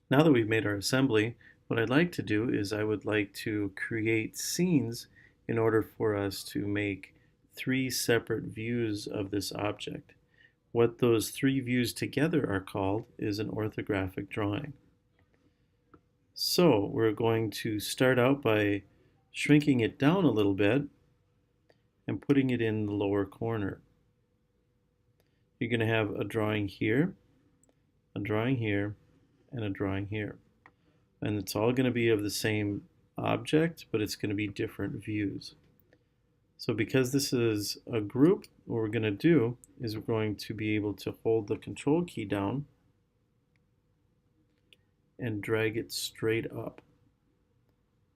Now that we've made our assembly, what I'd like to do is I would like to create scenes in order for us to make three separate views of this object. What those three views together are called is an orthographic drawing. So we're going to start out by shrinking it down a little bit and putting it in the lower corner. You're going to have a drawing here, a drawing here, and a drawing here. And it's all going to be of the same object, but it's going to be different views. So because this is a group, what we're going to do is we're going to be able to hold the control key down and drag it straight up.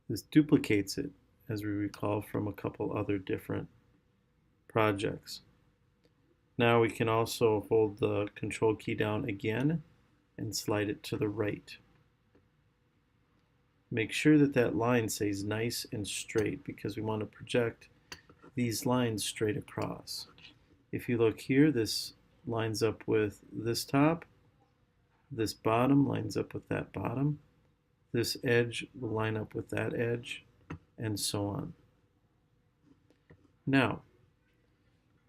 This duplicates it, as we recall from a couple other different projects. Now we can also hold the control key down again and slide it to the right. Make sure that that line stays nice and straight because we want to project these lines straight across. If you look here, this lines up with this top, this bottom lines up with that bottom, this edge will line up with that edge, and so on. Now,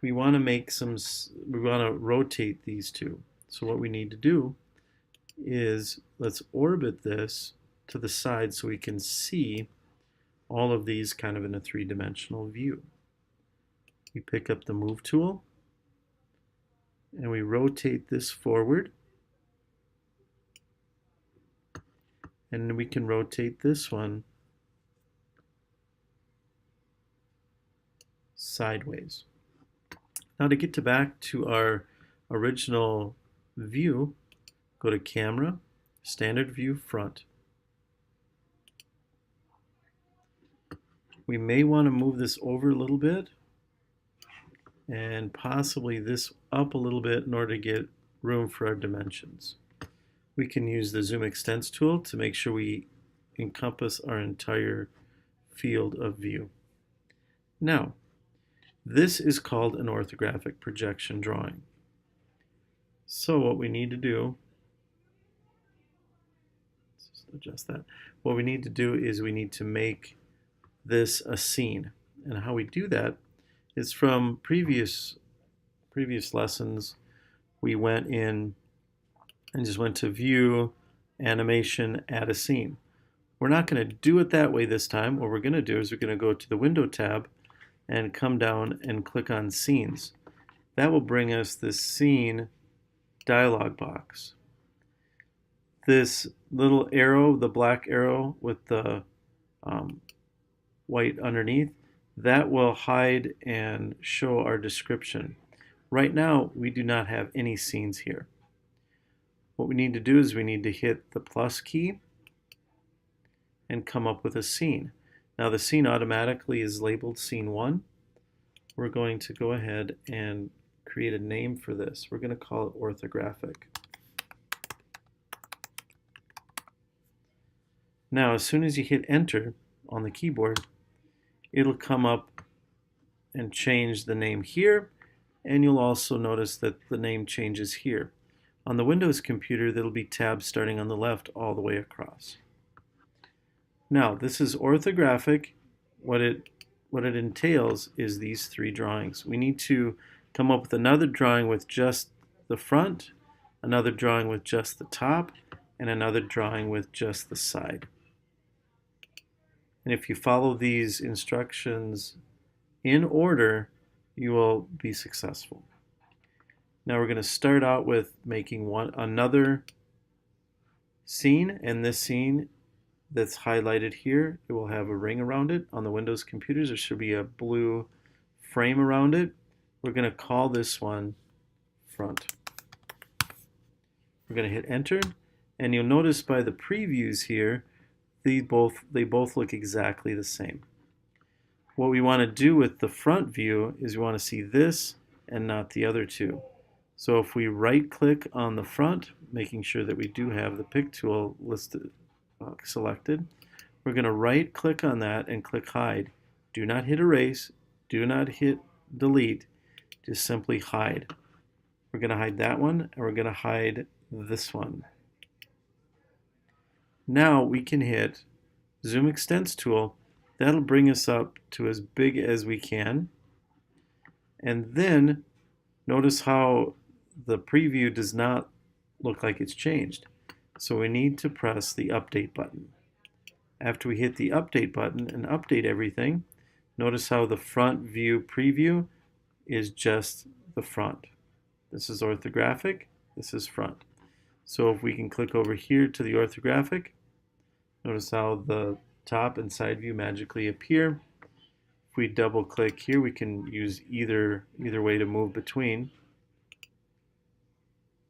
we want to rotate these two. So what we need to do is let's orbit this to the side so we can see all of these kind of in a three-dimensional view. We pick up the Move tool and we rotate this forward, and we can rotate this one sideways. Now to get back to our original view, go to Camera, Standard View, Front. We may want to move this over a little bit and possibly this up a little bit in order to get room for our dimensions. We can use the Zoom Extents tool to make sure we encompass our entire field of view. Now, this is called an orthographic projection drawing. So what we need to do, let's just adjust that. What we need to do is we need to make this a scene. And how we do that is from previous lessons, we went in and just went to View, Animation, Add a Scene. We're not going to do it that way this time. What we're going to do is we're going to go to the Window tab and come down and click on Scenes. That will bring us this Scene dialog box. This little arrow, the black arrow with the white underneath, that will hide and show our description. Right now, we do not have any scenes here. What we need to do is we need to hit the plus key and come up with a scene. Now the scene automatically is labeled Scene 1. We're going to go ahead and create a name for this. We're going to call it Orthographic. Now as soon as you hit Enter on the keyboard, it'll come up and change the name here, and you'll also notice that the name changes here. On the Windows computer, there'll be tabs starting on the left all the way across. Now, this is orthographic. What it entails is these three drawings. We need to come up with another drawing with just the front, another drawing with just the top, and another drawing with just the side. And if you follow these instructions in order, you will be successful. Now we're going to start out with making another scene, and this scene that's highlighted here, it will have a ring around it. On the Windows computers, there should be a blue frame around it. We're going to call this one Front. We're going to hit Enter, and you'll notice by the previews here, they both look exactly the same. What we want to do with the front view is we want to see this and not the other two. So if we right click on the front, making sure that we do have the pick tool selected, we're going to right click on that and click hide. Do not hit erase, do not hit delete, just simply hide. We're going to hide that one, and we're going to hide this one. Now we can hit Zoom Extents tool. That'll bring us up to as big as we can. And then notice how the preview does not look like it's changed. So we need to press the update button. After we hit the update button and update everything, notice how the front view preview is just the front. This is orthographic, this is front. So if we can click over here to the orthographic, notice how the top and side view magically appear. If we double click here, we can use either way to move between,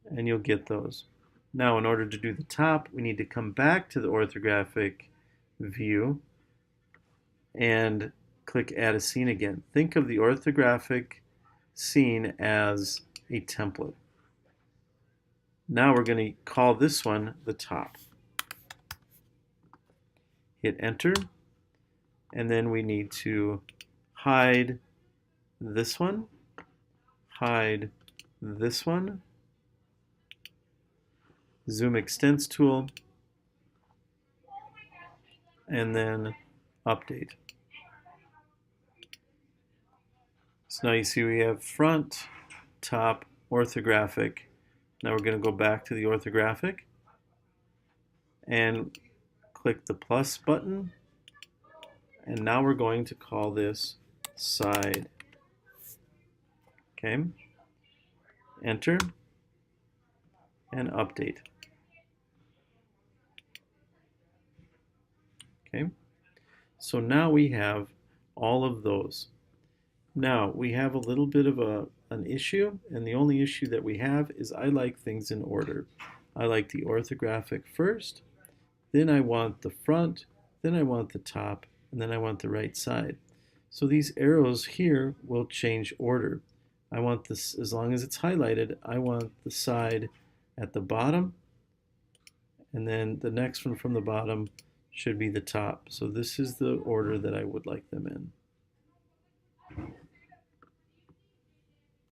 and you'll get those. Now in order to do the top, we need to come back to the orthographic view and click Add a Scene again. Think of the orthographic scene as a template. Now we're going to call this one the top. Hit Enter, and then we need to hide this one, hide this one, Zoom Extents tool, and then update. So now you see we have front, top, orthographic. Now we're going to go back to the orthographic and click the plus button, and now we're going to call this side. Okay, enter and update. Okay, so now we have all of those. Now we have a little bit of an issue, and the only issue that we have is I like things in order. I like the orthographic first, then I want the front, then I want the top, and then I want the right side. So these arrows here will change order. I want this, as long as it's highlighted, I want the side at the bottom, and then the next one from the bottom should be the top. So this is the order that I would like them in.